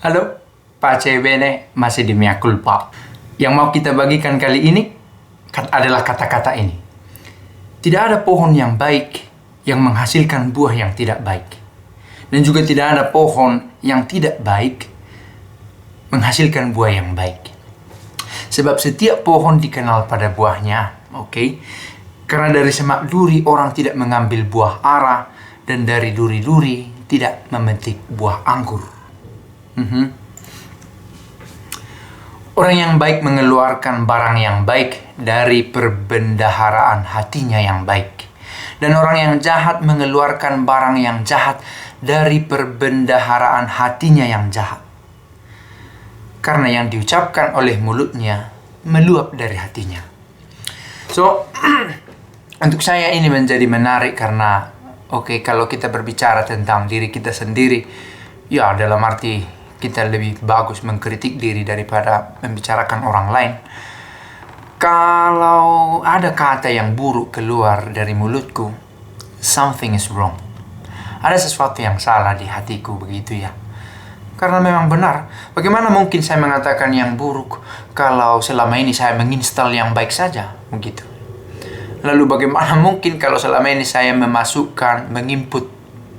Halo, pace bene, masih di mea culpa. Yang mau kita bagikan kali ini adalah kata-kata ini. Tidak ada pohon yang baik yang menghasilkan buah yang tidak baik. Dan juga tidak ada pohon yang tidak baik menghasilkan buah yang baik. Sebab setiap pohon dikenal pada buahnya, oke? Karena dari semak duri orang tidak mengambil buah ara, dan dari duri-duri tidak memetik buah anggur. Orang yang baik mengeluarkan barang yang baik dari perbendaharaan hatinya yang baik. Dan orang yang jahat mengeluarkan barang yang jahat dari perbendaharaan hatinya yang jahat. Karena yang diucapkan oleh mulutnya meluap dari hatinya. So, untuk saya ini menjadi menarik karena kalau kita berbicara tentang diri kita sendiri, ya dalam arti kita lebih bagus mengkritik diri daripada membicarakan orang lain. Kalau ada kata yang buruk keluar dari mulutku, something is wrong. Ada sesuatu yang salah di hatiku, begitu ya. Karena memang benar, bagaimana mungkin saya mengatakan yang buruk kalau selama ini saya menginstal yang baik saja, begitu. Lalu bagaimana mungkin kalau selama ini saya menginput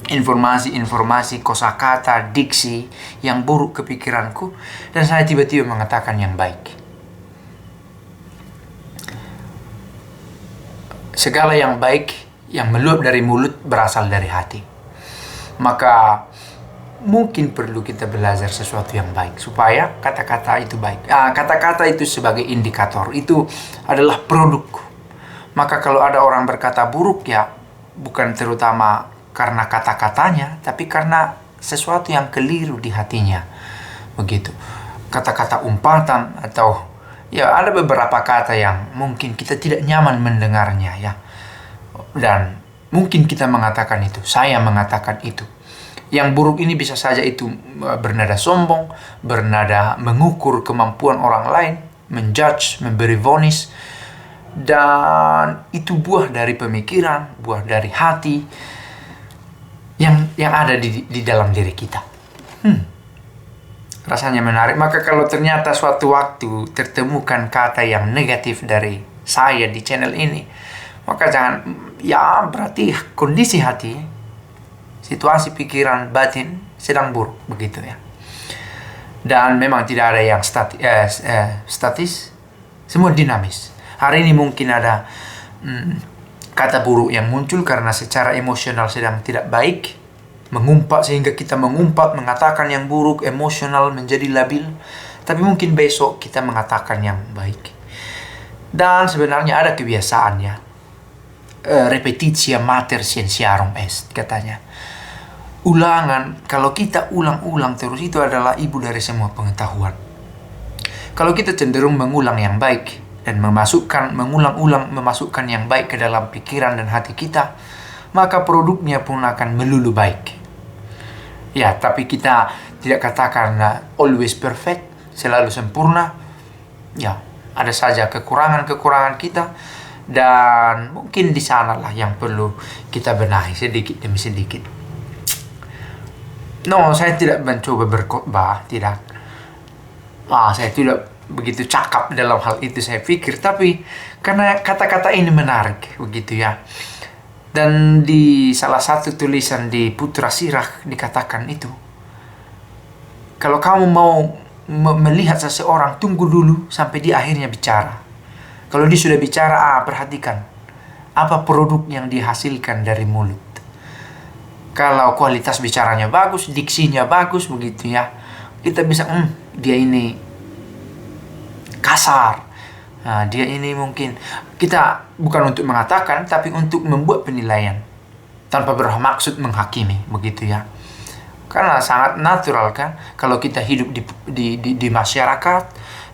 informasi-informasi, kosakata, diksi yang buruk ke pikiranku, dan saya tiba-tiba mengatakan yang baik. Segala yang baik yang meluap dari mulut berasal dari hati. Maka mungkin perlu kita belajar sesuatu yang baik supaya kata-kata itu baik. Kata-kata itu sebagai indikator, itu adalah produk. Maka kalau ada orang berkata buruk, ya bukan terutama karena kata-katanya, tapi karena sesuatu yang keliru di hatinya. Begitu. Kata-kata umpatan atau ya ada beberapa kata yang mungkin kita tidak nyaman mendengarnya ya. Dan mungkin kita mengatakan itu, saya mengatakan itu. Yang buruk ini bisa saja itu bernada sombong, bernada mengukur kemampuan orang lain, menjudge, memberi vonis. Dan itu buah dari pemikiran, buah dari hati yang ada di dalam diri kita. Rasanya menarik. Maka kalau ternyata suatu waktu tertemukan kata yang negatif dari saya di channel ini, maka berarti kondisi hati, situasi pikiran batin sedang buruk, begitu ya. Dan memang tidak ada yang statis, semua dinamis. Hari ini mungkin ada kata buruk yang muncul karena secara emosional sedang tidak baik, mengumpat sehingga kita mengatakan yang buruk, emosional menjadi labil. Tapi mungkin besok kita mengatakan yang baik. Dan sebenarnya ada kebiasaannya, repetitia mater scientiarum est, katanya. Ulangan, kalau kita ulang-ulang terus, itu adalah ibu dari semua pengetahuan. Kalau kita cenderung mengulang yang baik dan mengulang-ulang memasukkan yang baik ke dalam pikiran dan hati kita, maka produknya pun akan melulu baik. Ya, tapi kita tidak katakan always perfect, selalu sempurna. Ya, ada saja kekurangan-kekurangan kita, dan mungkin di sanalah yang perlu kita benahi sedikit demi sedikit. No, saya tidak mencoba berkhotbah, tidak. Saya tidak begitu cakap dalam hal itu, saya pikir, tapi karena kata-kata ini menarik, begitu ya. Dan di salah satu tulisan di Putra Sirah dikatakan itu, kalau kamu mau melihat seseorang, tunggu dulu sampai dia akhirnya bicara. Kalau dia sudah bicara, perhatikan apa produk yang dihasilkan dari mulut. Kalau kualitas bicaranya bagus, diksinya bagus, begitu ya, kita bisa dia ini kasar. Dia ini mungkin, kita bukan untuk mengatakan, tapi untuk membuat penilaian tanpa bermaksud menghakimi, begitu ya. Karena sangat natural kan, kalau kita hidup di masyarakat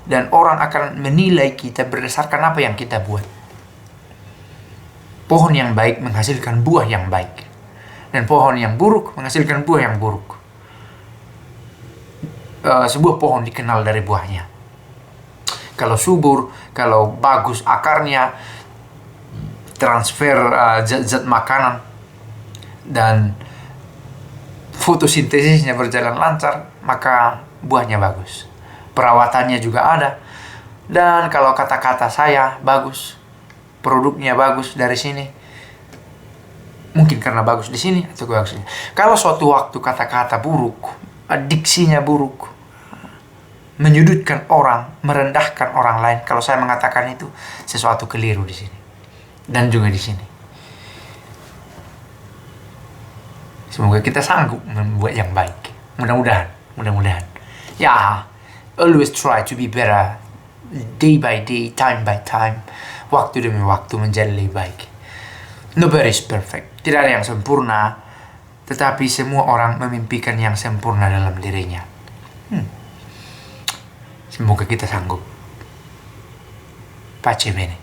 dan orang akan menilai kita berdasarkan apa yang kita buat. Pohon yang baik menghasilkan buah yang baik, dan pohon yang buruk menghasilkan buah yang buruk. Sebuah pohon dikenal dari buahnya. Kalau subur, kalau bagus akarnya, transfer zat-zat makanan, dan fotosintesisnya berjalan lancar, maka buahnya bagus. Perawatannya juga ada. Dan kalau kata-kata saya bagus, produknya bagus dari sini, mungkin karena bagus di sini atau bagus di sini. Kalau suatu waktu kata-kata buruk, diksinya buruk, menyudutkan orang, merendahkan orang lain, kalau saya mengatakan itu sesuatu keliru di sini dan juga di sini. Semoga kita sanggup membuat yang baik. Mudah-mudahan. Ya, always try to be better, day by day, time by time, waktu demi waktu menjadi lebih baik. Nobody is perfect. Tidak ada yang sempurna, tetapi semua orang memimpikan yang sempurna dalam dirinya. Semoga kita sanggup. Pace bene.